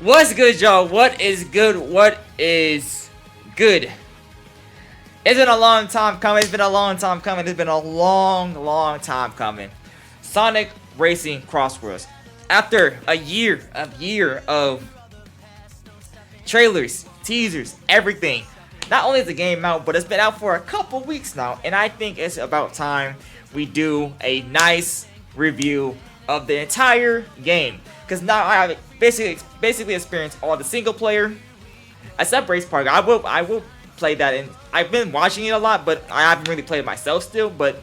What's good, y'all? What is good? What is good? It's been a long time coming. It's been a long time coming. It's been a long time coming. Sonic Racing Crossworlds. After a year of trailers, teasers, everything. Not only is the game out, but it's been out for a couple weeks now, and I think it's about time we do a nice review of the entire game. Because now I have basically experienced all the single player, except Race Park. I will play that, and I've been watching it a lot, but I haven't really played it myself still. But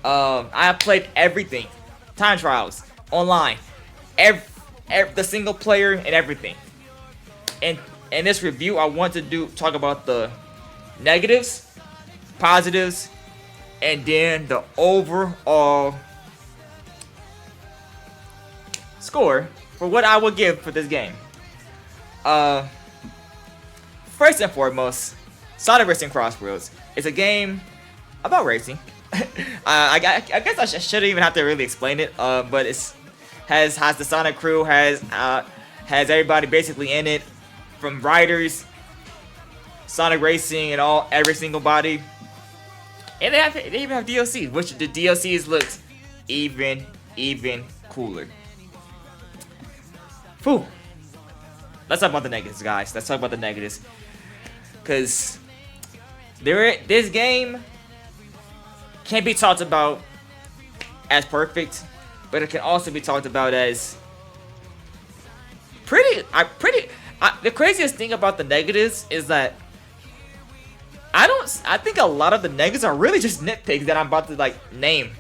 I have played everything, time trials, online, the single player and everything. And in this review, I want to talk about the negatives, positives, and then the overall score for what I would give for this game. First and foremost, Sonic Racing Crossworlds is a game about racing. I guess I shouldn't even have to really explain it. But it's has the Sonic crew, has everybody basically in it, from riders, Sonic Racing, and every single body. And they even have DLC, which the DLCs looks even cooler. Whew. Let's talk about the negatives, guys. Let's talk about the negatives. Because this game can't be talked about as perfect, but it can also be talked about as the craziest thing about the negatives is that I think a lot of the negatives are really just nitpicks that I'm about to name.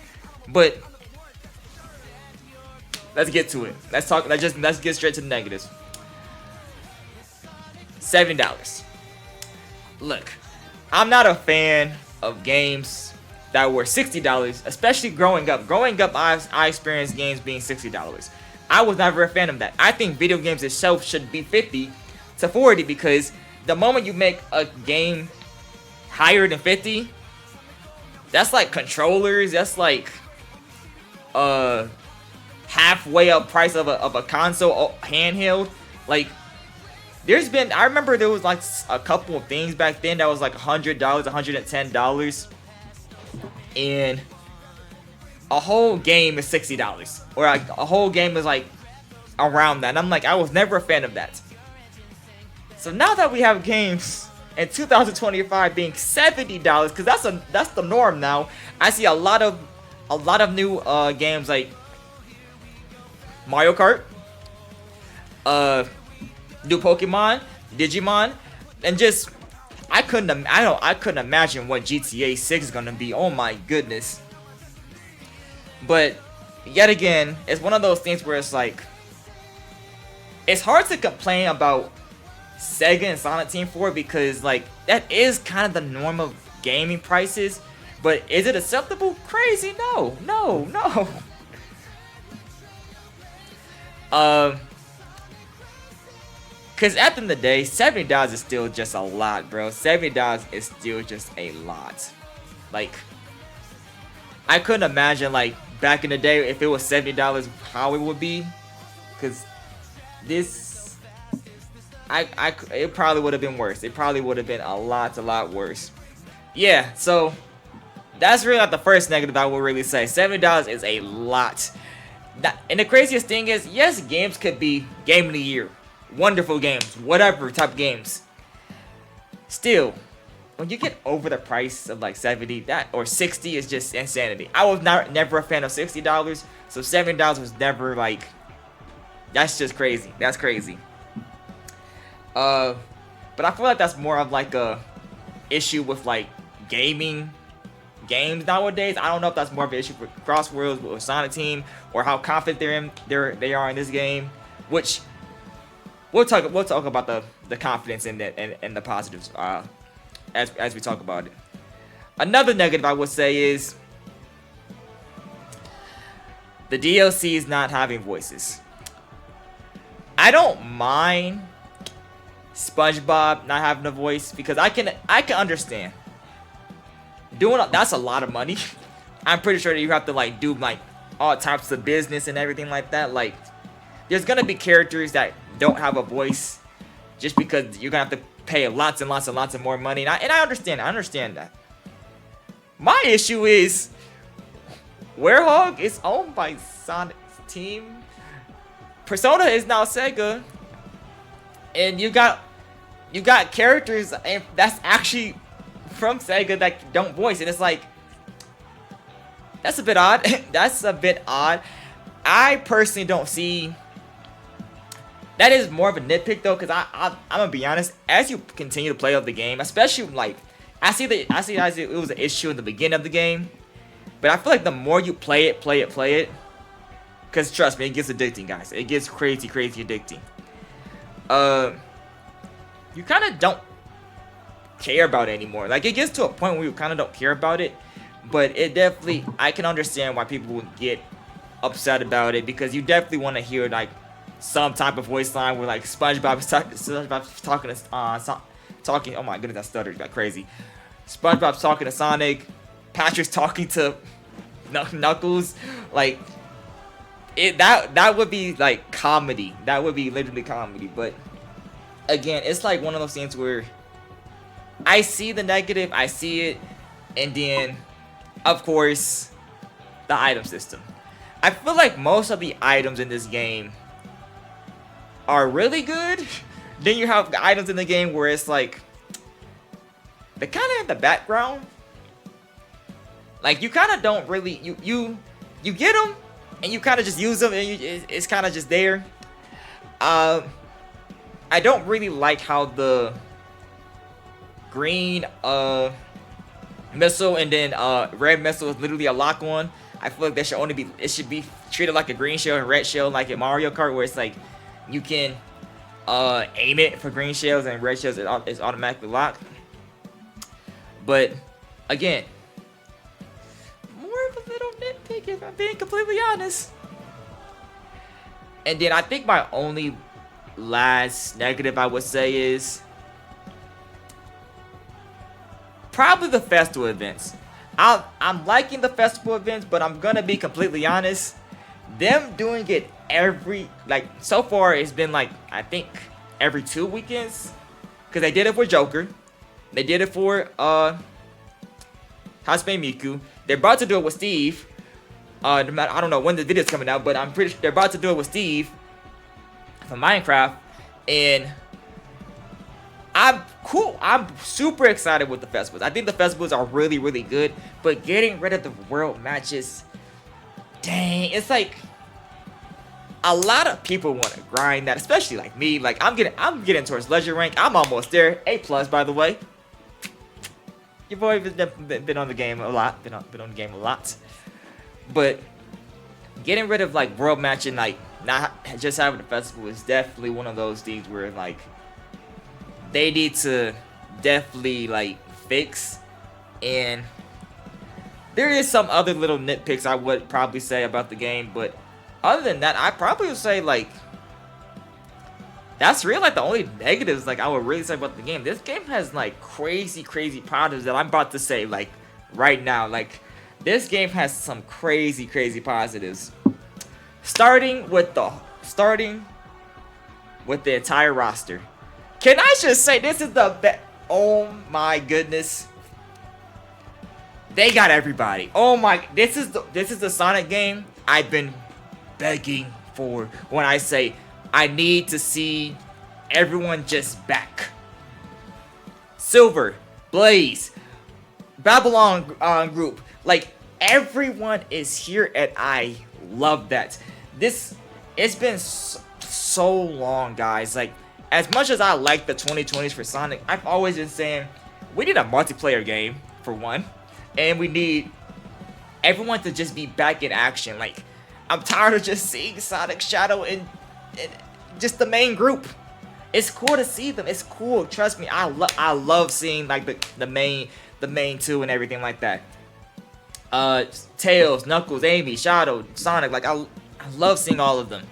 But let's get to it. Let's get straight to the negatives. $70. Look, I'm not a fan of games that were $60, especially growing up. Growing up, I experienced games being $60. I was never a fan of that. I think video games itself should be $50 to $40 because the moment you make a game higher than $50, that's like controllers. That's like halfway up price of a console handheld. Like, I remember there was like a couple of things back then that was like $100, $110, and a whole game is $60, or like a whole game is like around that. And I'm like, I was never a fan of that. So now that we have games in 2025 being $70, because that's the norm now. I see a lot of new games like Mario Kart, new Pokemon, Digimon, and just I couldn't imagine what GTA 6 is gonna be. Oh my goodness. But yet again, it's one of those things where it's like, it's hard to complain about Sega and Sonic Team 4 because like that is kind of the norm of gaming prices. But is it acceptable? Crazy? No. Cause at the end of the day, $70 is still just a lot, bro. $70 is still just a lot. Like, I couldn't imagine like back in the day if it was $70 how it would be. Cause this, it probably would have been worse. It probably would have been a lot worse. Yeah, so that's really not the first negative I will really say. $70 is a lot. And the craziest thing is, yes, games could be game of the year. Wonderful games, whatever type games. Still, when you get over the price of like 70 or 60 is just insanity. I was never a fan of $60, so $70 was never like, that's just crazy. That's crazy. But I feel like that's more of like a issue with like games nowadays. I don't know if that's more of an issue for Crossworlds or Sonic Team, or how confident they are in this game, which we'll talk about the confidence and the positives as we talk about it. Another negative I would say is the DLC is not having voices. I don't mind SpongeBob not having a voice because I can understand that's a lot of money. I'm pretty sure that you have to do all types of business and everything like that. Like, there's gonna be characters that don't have a voice just because you're gonna have to pay lots and lots and lots of more money. And I understand that. My issue is Werehog is owned by Sonic's team. Persona is now Sega, and you got characters and that's actually from Sega that don't voice, and it's like that's a bit odd. That's a bit odd. I personally don't see. That is more of a nitpick though, because I'm gonna be honest. As you continue to play of the game, especially like I see it was an issue in the beginning of the game, but I feel like the more you play it, because trust me, it gets addicting, guys. It gets crazy addicting. You kind of don't care about it anymore. Like it gets to a point where you kind of don't care about it, but it definitely, I can understand why people would get upset about it, because you definitely want to hear like some type of voice line where like SpongeBob's talking. Oh my goodness, that stuttered like crazy. SpongeBob's talking to Sonic, Patrick's talking to Knuckles. Like that would be like comedy. That would be literally comedy. But again, it's like one of those things where I see the negative, I see it, and then of course the item system. I feel like most of the items in this game are really good. Then you have the items in the game where it's like they're kind of in the background. Like you kind of don't really you get them and you kind of just use them, and it's kind of just there. I don't really like how the green missile and then red missile is literally a lock on. I feel like it should be treated like a green shell and red shell, like in Mario Kart, where it's like you can aim it for green shells and red shells is automatically locked. But again, more of a little nitpick if I'm being completely honest. And then I think my only last negative I would say is probably the festival events. I'm liking the festival events, but I'm gonna be completely honest. Them doing it so far it's been like I think every 2 weekends, because they did it for Joker, they did it for Haspe Miku, they're about to do it with Steve. I don't know when the video's coming out, but I'm pretty sure they're about to do it with Steve from Minecraft, and I'm super excited with the festivals. I think the festivals are really good, but getting rid of the world matches, dang, it's like a lot of people want to grind that, especially like me. Like I'm getting towards legend rank. I'm almost there. A+, by the way. Your boy been on the game a lot. Been on the game a lot. But getting rid of like world match and like not just having the festival is definitely one of those things where like they need to definitely like fix. And there is some other little nitpicks I would probably say about the game, but other than that, I probably would say like that's really like the only negatives like I would really say about the game. This game has like crazy positives that I'm about to say like right now. Like this game has some crazy positives. Starting with the entire roster. Can I just say this is the best? Oh my goodness. They got everybody. Oh my, this is the Sonic game I've been begging for when I say I need to see everyone just back. Silver, Blaze, Babylon group, like everyone is here, and I love that. It's been so long, guys. Like as much as I like the 2020s for Sonic, I've always been saying we need a multiplayer game for one, and we need everyone to just be back in action. Like I'm tired of just seeing Sonic, Shadow, and just the main group. It's cool to see them. It's cool. Trust me. I love seeing like the main two and everything like that. Tails, Knuckles, Amy, Shadow, Sonic. Like I love seeing all of them.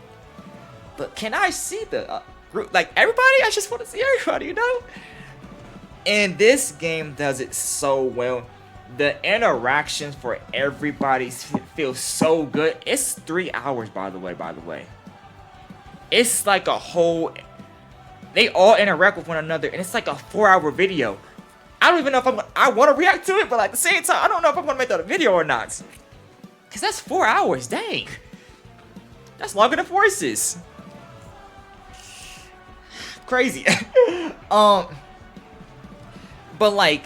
But can I see the group? Like everybody? I just want to see everybody. You know. And this game does it so well. The interactions for everybody feels so good. It's 3 hours, by the way. it's like a whole, they all interact with one another, and it's like a 4-hour video. I don't even know if I want to react to it, but at the same time, I don't know if I'm going to make that a video or not. Because that's 4 hours, dang. That's longer than Forces. Crazy. But like,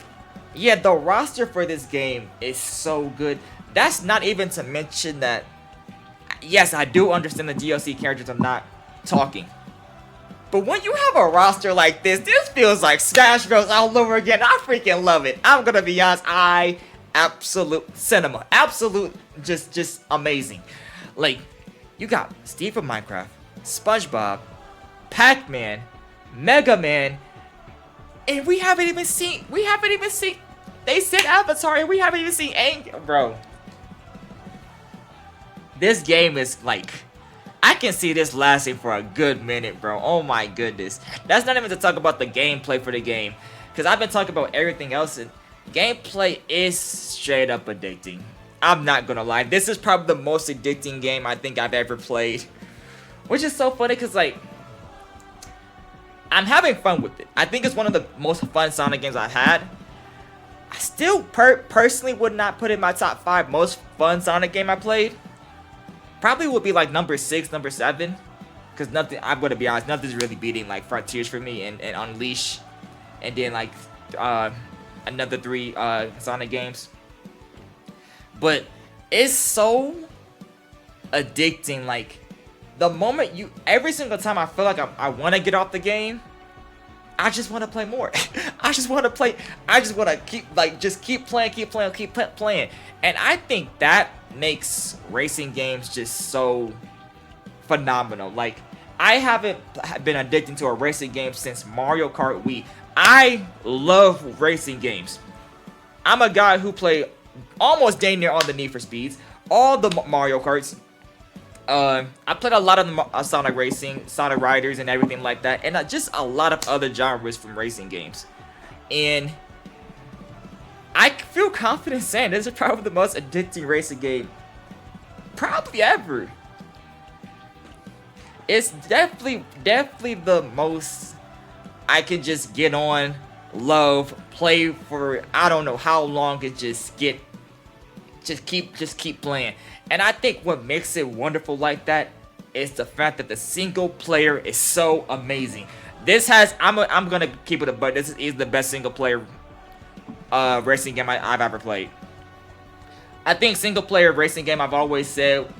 yeah, the roster for this game is so good. That's not even to mention that, yes, I do understand the DLC characters are not talking. But when you have a roster like this feels like Smash Bros. All over again. I freaking love it. I'm gonna be honest, absolute cinema. Absolute, just amazing. Like, you got Steve from Minecraft, SpongeBob, Pac-Man, Mega Man, and we haven't even seen, they said Avatar, and we haven't even seen Aang, bro. This game is like, I can see this lasting for a good minute, bro. Oh my goodness. That's not even to talk about the gameplay for the game, because I've been talking about everything else, and gameplay is straight up addicting. I'm not gonna lie. This is probably the most addicting game I think I've ever played, which is so funny because, like, I'm having fun with it. I think it's one of the most fun Sonic games I've had. I still personally would not put it in my top 5 most fun Sonic game I played. Probably would be like number 6, number 7. Because nothing, I'm going to be honest, nothing's really beating like Frontiers for me and Unleash. And then like another 3 Sonic games. But it's so addicting. Like, the moment every single time I feel like I want to get off the game, I just want to play more. I just want to keep playing. And I think that makes racing games just so phenomenal. Like, I haven't been addicted to a racing game since Mario Kart Wii. I love racing games. I'm a guy who played almost dang near all the Need for Speeds, all the Mario Karts. I played a lot of the Sonic Racing, Sonic Riders, and everything like that, and just a lot of other genres from racing games. And I feel confident saying this is probably the most addicting racing game probably ever. It's definitely the most I can just get on, love, play for I don't know how long, and just keep playing. And I think what makes it wonderful like that is the fact that the single player is so amazing. This has, I'm gonna keep it a buck. This is the best single player racing game I've ever played. I think single player racing game, I've always said,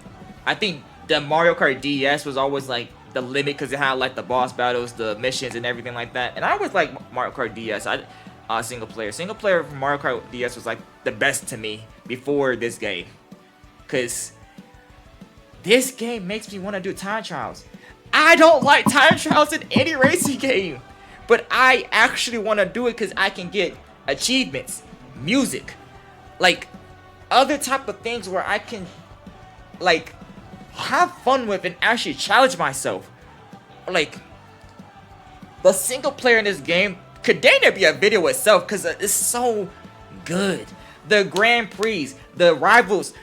I think the Mario Kart DS was always like the limit because it had like the boss battles, the missions, and everything like that. And I always like Mario Kart DS. Single player for Mario Kart DS was like the best to me before this game. Because this game makes me want to do time trials. I don't like time trials in any racing game. But I actually want to do it because I can get achievements, music, like other type of things where I can like have fun with and actually challenge myself. Like, the single player in this game could dang near be a video itself because it's so good. The Grand Prix, the rivals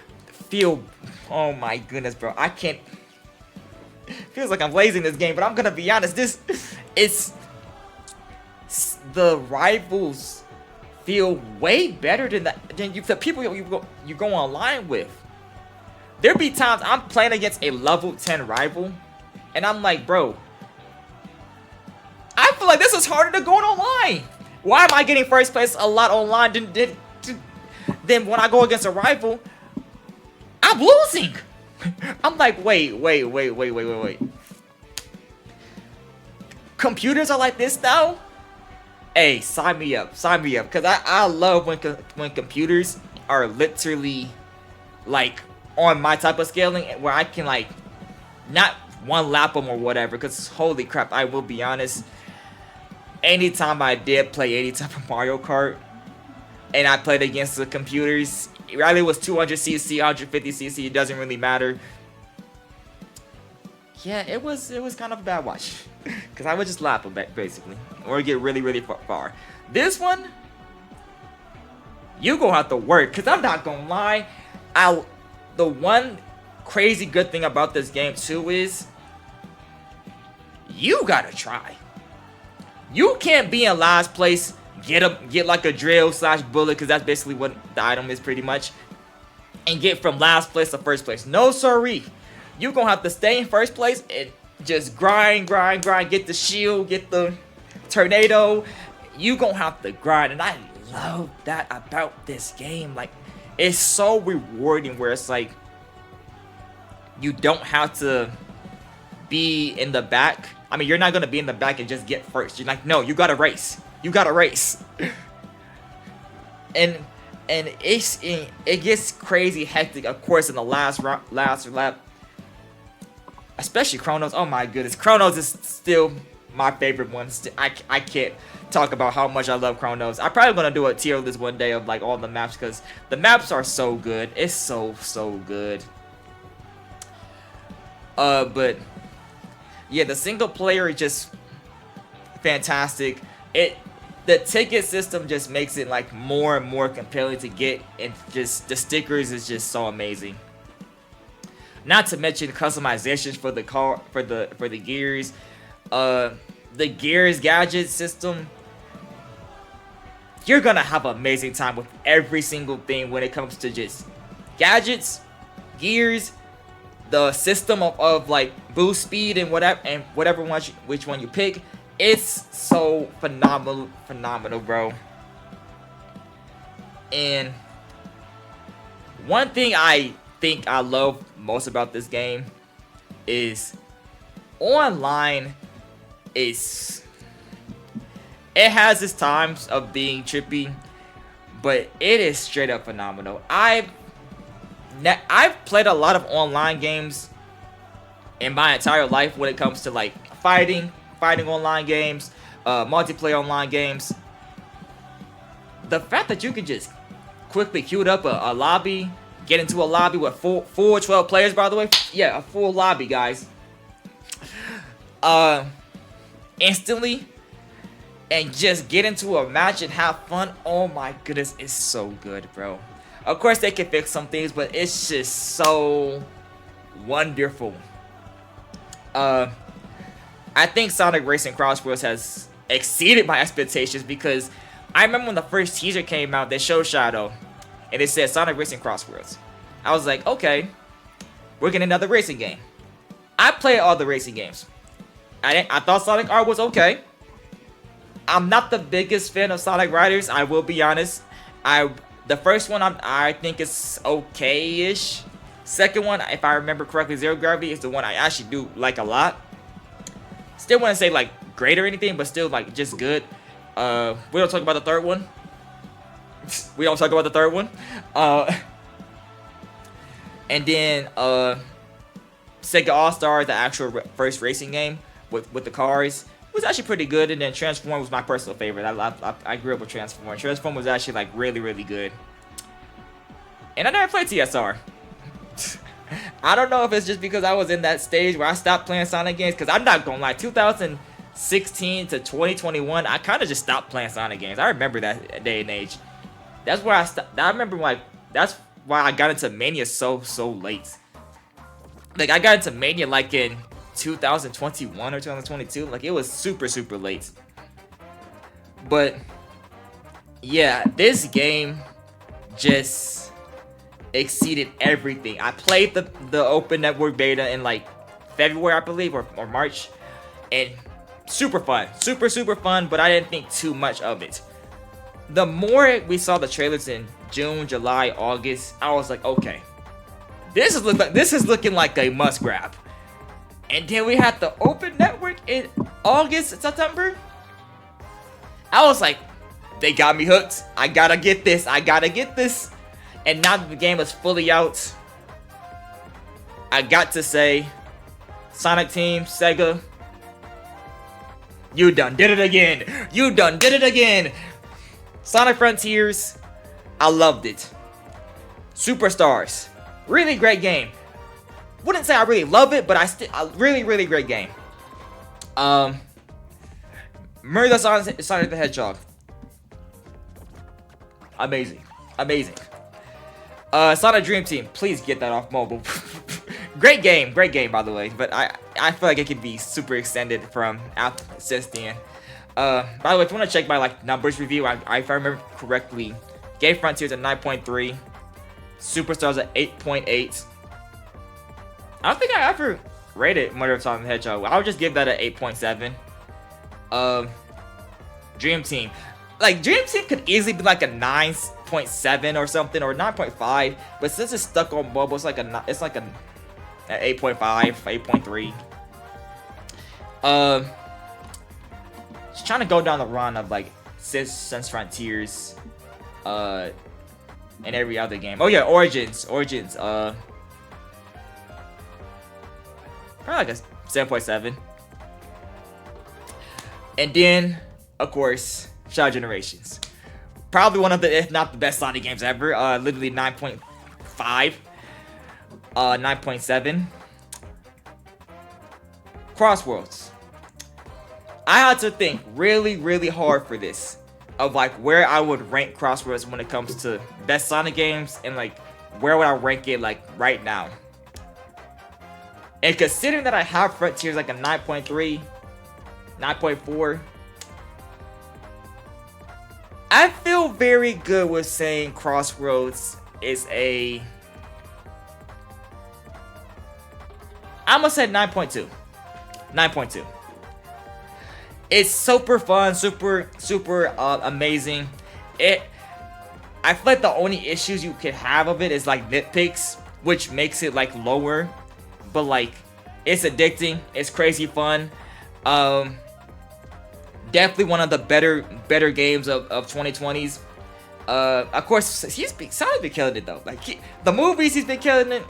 feel, oh my goodness, bro, I can't, feels like I'm lazy in this game, but I'm gonna be honest, the rivals feel way better than the people you go online with. There be times I'm playing against a level 10 rival, and I'm like, bro, I feel like this is harder than going online. Why am I getting first place a lot online than when I go against a rival? I'm losing. I'm like, wait. Computers are like this now? Hey, sign me up. Because I love when computers are literally, like, on my type of scaling where I can, like, not one lap them or whatever. Because, holy crap, I will be honest. Anytime I did play any type of Mario Kart, and I played against the computers, either it was 200cc, 150cc, it doesn't really matter. Yeah, it was kind of a bad watch. Because I would just lap them back, basically. Or get really far. This one, you gonna have to work. Because I'm not gonna lie, the one crazy good thing about this game, too, is you gotta try. You can't be in last place, get like a drill / bullet, because that's basically what the item is pretty much, and get from last place to first place. No siree. You gonna have to stay in first place and just grind, get the shield, get the tornado. You gonna have to grind, and I love that about this game. Like, it's so rewarding where it's like you don't have to be in the back. I mean, you're not gonna be in the back and just get first. You're like, no, you gotta race. You gotta race. and it gets crazy hectic, of course, in the last lap. Especially Chronos. Oh my goodness, Chronos is still my favorite one. I can't talk about how much I love Chronos. I'm probably gonna do a tier list one day of like all the maps, because the maps are so good. It's so good. But yeah, the single player is just fantastic. The ticket system just makes it like more and more compelling to get, and just the stickers is just so amazing. Not to mention customizations for the car, for the gears, the gears gadget system. You're gonna have an amazing time with every single thing when it comes to just gadgets, gears, the system of like boost speed and whatever one which one you pick. It's so phenomenal, bro. And one thing I think I love most about this game is online. It has its times of being trippy, but it is straight up phenomenal. I've played a lot of online games in my entire life when it comes to like fighting online games, multiplayer online games. The fact that you can just quickly queue up a lobby, get into a lobby with full 12 players, by the way. Yeah, a full lobby, guys. Instantly, and just get into a match and have fun. Oh my goodness, it's so good, bro. Of course, they can fix some things, but it's just so wonderful. I think Sonic Racing Crossworlds has exceeded my expectations, because I remember when the first teaser came out, they showed Shadow, and it said Sonic Racing Crossworlds. I was like, okay, we're getting another racing game. I played all the racing games. I thought Sonic R was okay. I'm not the biggest fan of Sonic Riders, I will be honest. The first one I think is okay-ish. Second one, if I remember correctly, Zero Gravity, is the one I actually do like a lot. Still wouldn't say like great or anything, but still like just good. We don't talk about the third one. We don't talk about the third one. And then Sega All-Star, the actual first racing game with the cars, was actually pretty good. And then Transform was my personal favorite. I grew up with Transform. Transform was actually like really good. And I never played TSR. I don't know if it's just because I was in that stage where I stopped playing Sonic games, because I'm not gonna lie, 2016 to 2021, I kind of just stopped playing Sonic games. I remember that day and age. That's where I remember, like, that's why I got into Mania so late. Like, I got into Mania like in 2021 or 2022. Like, it was super late. But yeah, this game just exceeded everything. I played the open network beta in like February, I believe, or March, and super fun, super fun, but I didn't think too much of it. The more we saw the trailers in June, July, August, I was like, okay, this is looking like a must grab. And then we had the open network in August, September. I was like, they got me hooked. I gotta get this. And now that the game is fully out, I got to say, Sonic Team, Sega, you done did it again. Sonic Frontiers, I loved it. Superstars, really great game. Wouldn't say I really love it, but a really great game. Murder Sonic the Hedgehog, amazing. Sonic Dream Team, please get that off mobile. Great game, by the way. But I feel like it could be super extended from after since then. By the way, if you want to check my like numbers review, if I remember correctly, gave Frontiers a 9.3, Superstars at 8.8. I don't think I ever rated Murder of Sonic the Hedgehog. I would just give that an 8.7. Dream Team. Like, Dream Team could easily be like a 9.7 or something, or 9.5. But since it's stuck on mobile, it's like an 8.5, 8.3. Just trying to go down the run of like since Frontiers, and every other game. Oh yeah, Origins. Probably like a 7.7. And then, of course, Shadow Generations. Probably one of the, if not the best Sonic games ever. Literally 9.5. 9.7. Crossworlds. I had to think really hard for this. Of like where I would rank Crossworlds when it comes to best Sonic games. And like where would I rank it like right now. And considering that I have Frontiers like a 9.3, 9.4, I feel very good with saying Crossroads is a... I'm gonna say 9.2. 9.2. It's super fun, super amazing. I feel like the only issues you could have of it is like nitpicks, which makes it like lower. But like, it's addicting. It's crazy fun. Definitely one of the better games of 2020s. Of course, Sonic's been killing it though. Like the movies, he's been killing it.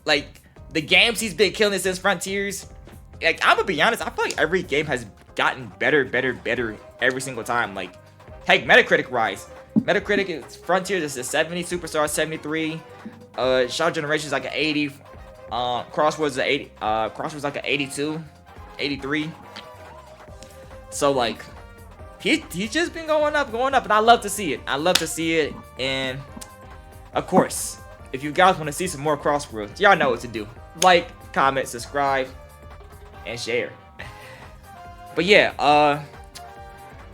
Like the games, he's been killing it since Frontiers. Like I'm gonna be honest, I feel like every game has gotten better every single time. Like, heck, Metacritic rise. Metacritic is Frontiers is a 70, Superstar 73. Shadow Generations is like an 80. Crossworlds is 80. Crossworlds like an 82, 83. So like, he's just been going up, and I love to see it. And of course, if you guys want to see some more Crossworlds, y'all know what to do. Like, comment, subscribe, and share. But yeah,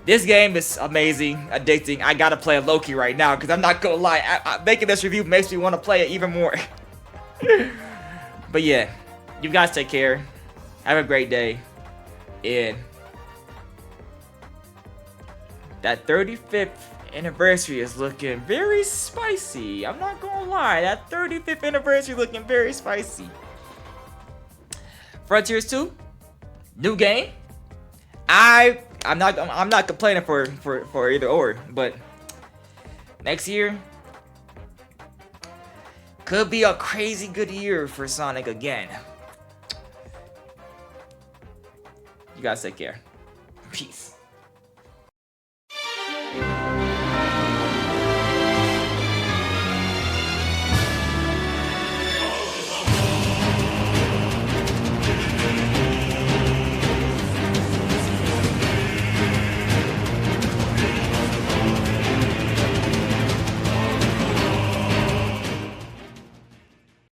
this game is amazing, addicting. I gotta play Loki right now because I'm not gonna lie, making this review makes me want to play it even more. But yeah, you guys take care. Have a great day. And that 35th anniversary is looking very spicy. I'm not gonna lie, that 35th anniversary looking very spicy. Frontiers 2, new game. I'm not complaining for either or, but next year could be a crazy good year for Sonic again. You guys take care. Peace.